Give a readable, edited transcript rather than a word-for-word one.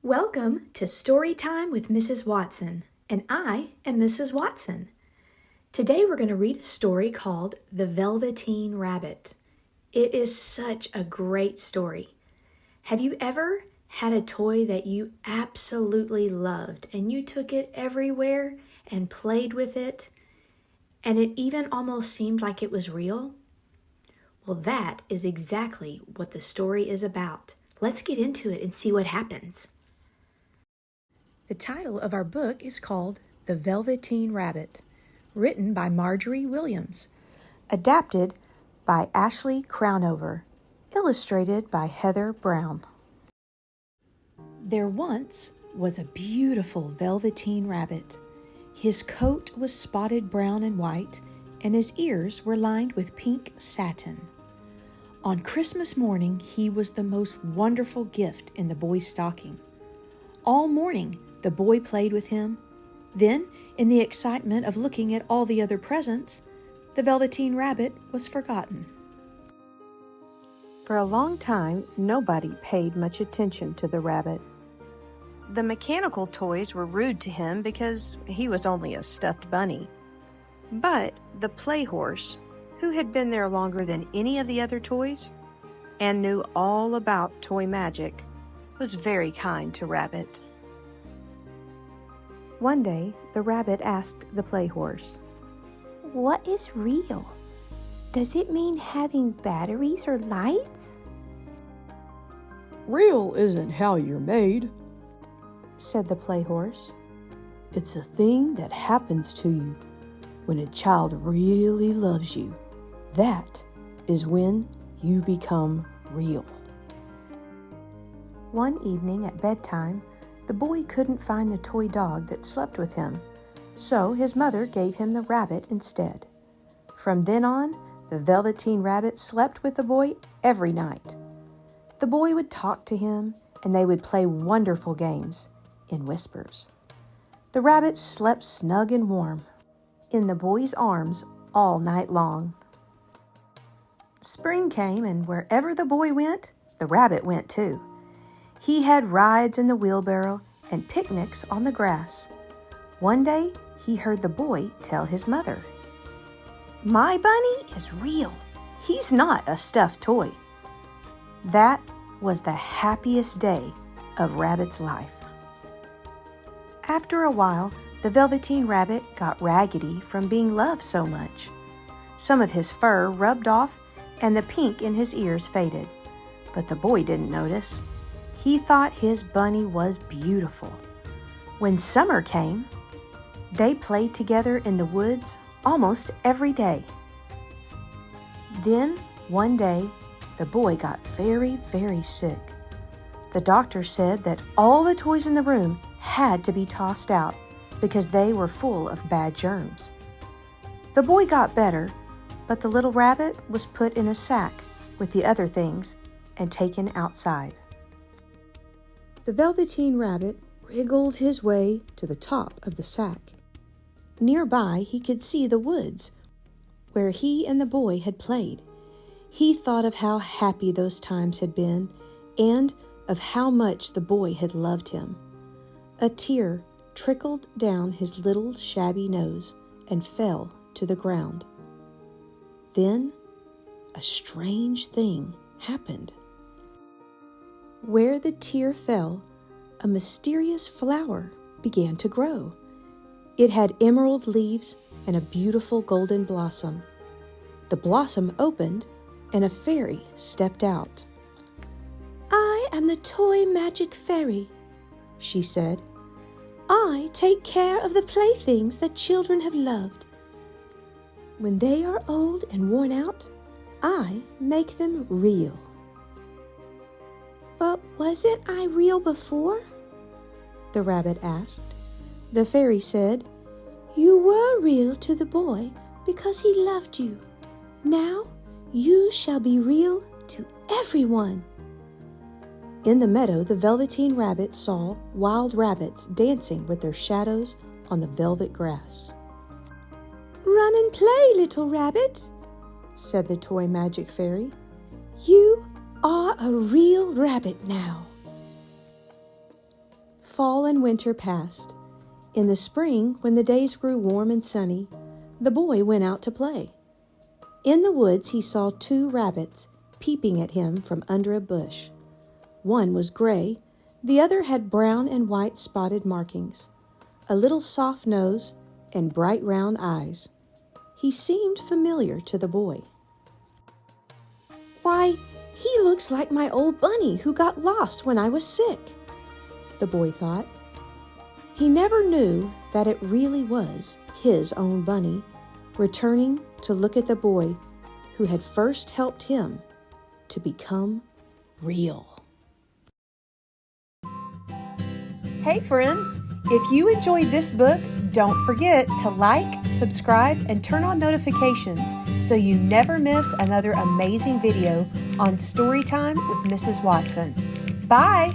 Welcome to Storytime with Mrs. Watson, and I am Mrs. Watson. Today we're going to read a story called The Velveteen Rabbit. It is such a great story. Have you ever had a toy that you absolutely loved and you took it everywhere and played with it, and it even almost seemed like it was real? Well, that is exactly what the story is about. Let's get into it and see what happens. The title of our book is called The Velveteen Rabbit, written by Marjorie Williams, adapted by Ashley Crownover, illustrated by Heather Brown. There once was a beautiful velveteen rabbit. His coat was spotted brown and white, and his ears were lined with pink satin. On Christmas morning, he was the most wonderful gift in the boy's stocking. All morning, the boy played with him. Then, in the excitement of looking at all the other presents, the Velveteen Rabbit was forgotten. For a long time, nobody paid much attention to the rabbit. The mechanical toys were rude to him because he was only a stuffed bunny. But the play horse, who had been there longer than any of the other toys and knew all about toy magic, was very kind to Rabbit. One day, the rabbit asked the play horse, "What is real? Does it mean having batteries or lights?" "Real isn't how you're made," said the play horse. "It's a thing that happens to you when a child really loves you. That is when you become real." One evening at bedtime, the boy couldn't find the toy dog that slept with him, so his mother gave him the rabbit instead. From then on, the Velveteen Rabbit slept with the boy every night. The boy would talk to him, and they would play wonderful games in whispers. The rabbit slept snug and warm in the boy's arms all night long. Spring came, and wherever the boy went, the rabbit went too. He had rides in the wheelbarrow and picnics on the grass. One day, he heard the boy tell his mother, "My bunny is real. He's not a stuffed toy." That was the happiest day of Rabbit's life. After a while, the Velveteen Rabbit got raggedy from being loved so much. Some of his fur rubbed off and the pink in his ears faded, but the boy didn't notice. He thought his bunny was beautiful. When summer came, they played together in the woods almost every day. Then, one day, the boy got very, very sick. The doctor said that all the toys in the room had to be tossed out because they were full of bad germs. The boy got better, but the little rabbit was put in a sack with the other things and taken outside. The Velveteen Rabbit wriggled his way to the top of the sack. Nearby, he could see the woods where he and the boy had played. He thought of how happy those times had been and of how much the boy had loved him. A tear trickled down his little shabby nose and fell to the ground. Then, a strange thing happened. Where the tear fell, a mysterious flower began to grow. It had emerald leaves and a beautiful golden blossom. The blossom opened, and a fairy stepped out. "I am the toy magic fairy," she said. "I take care of the playthings that children have loved. When they are old and worn out, I make them real." "But wasn't I real before?" the rabbit asked. The fairy said, "You were real to the boy because he loved you. Now you shall be real to everyone." In the meadow, the Velveteen Rabbit saw wild rabbits dancing with their shadows on the velvet grass. "Run and play, little rabbit," said the toy magic fairy. "You are a real rabbit now." fall and winter passed. In the spring, when the days grew warm and sunny, the boy went out to play. In the woods he saw 2 rabbits peeping at him from under a bush. One was gray, the other had brown and white spotted markings, a little soft nose, and bright round eyes. He seemed familiar to the boy. Why, he looks like my old bunny who got lost when I was sick, the boy thought. He never knew that it really was his own bunny, returning to look at the boy who had first helped him to become real. Hey friends, if you enjoyed this book, don't forget to like, subscribe, and turn on notifications so you never miss another amazing video on Storytime with Mrs. Watson. Bye!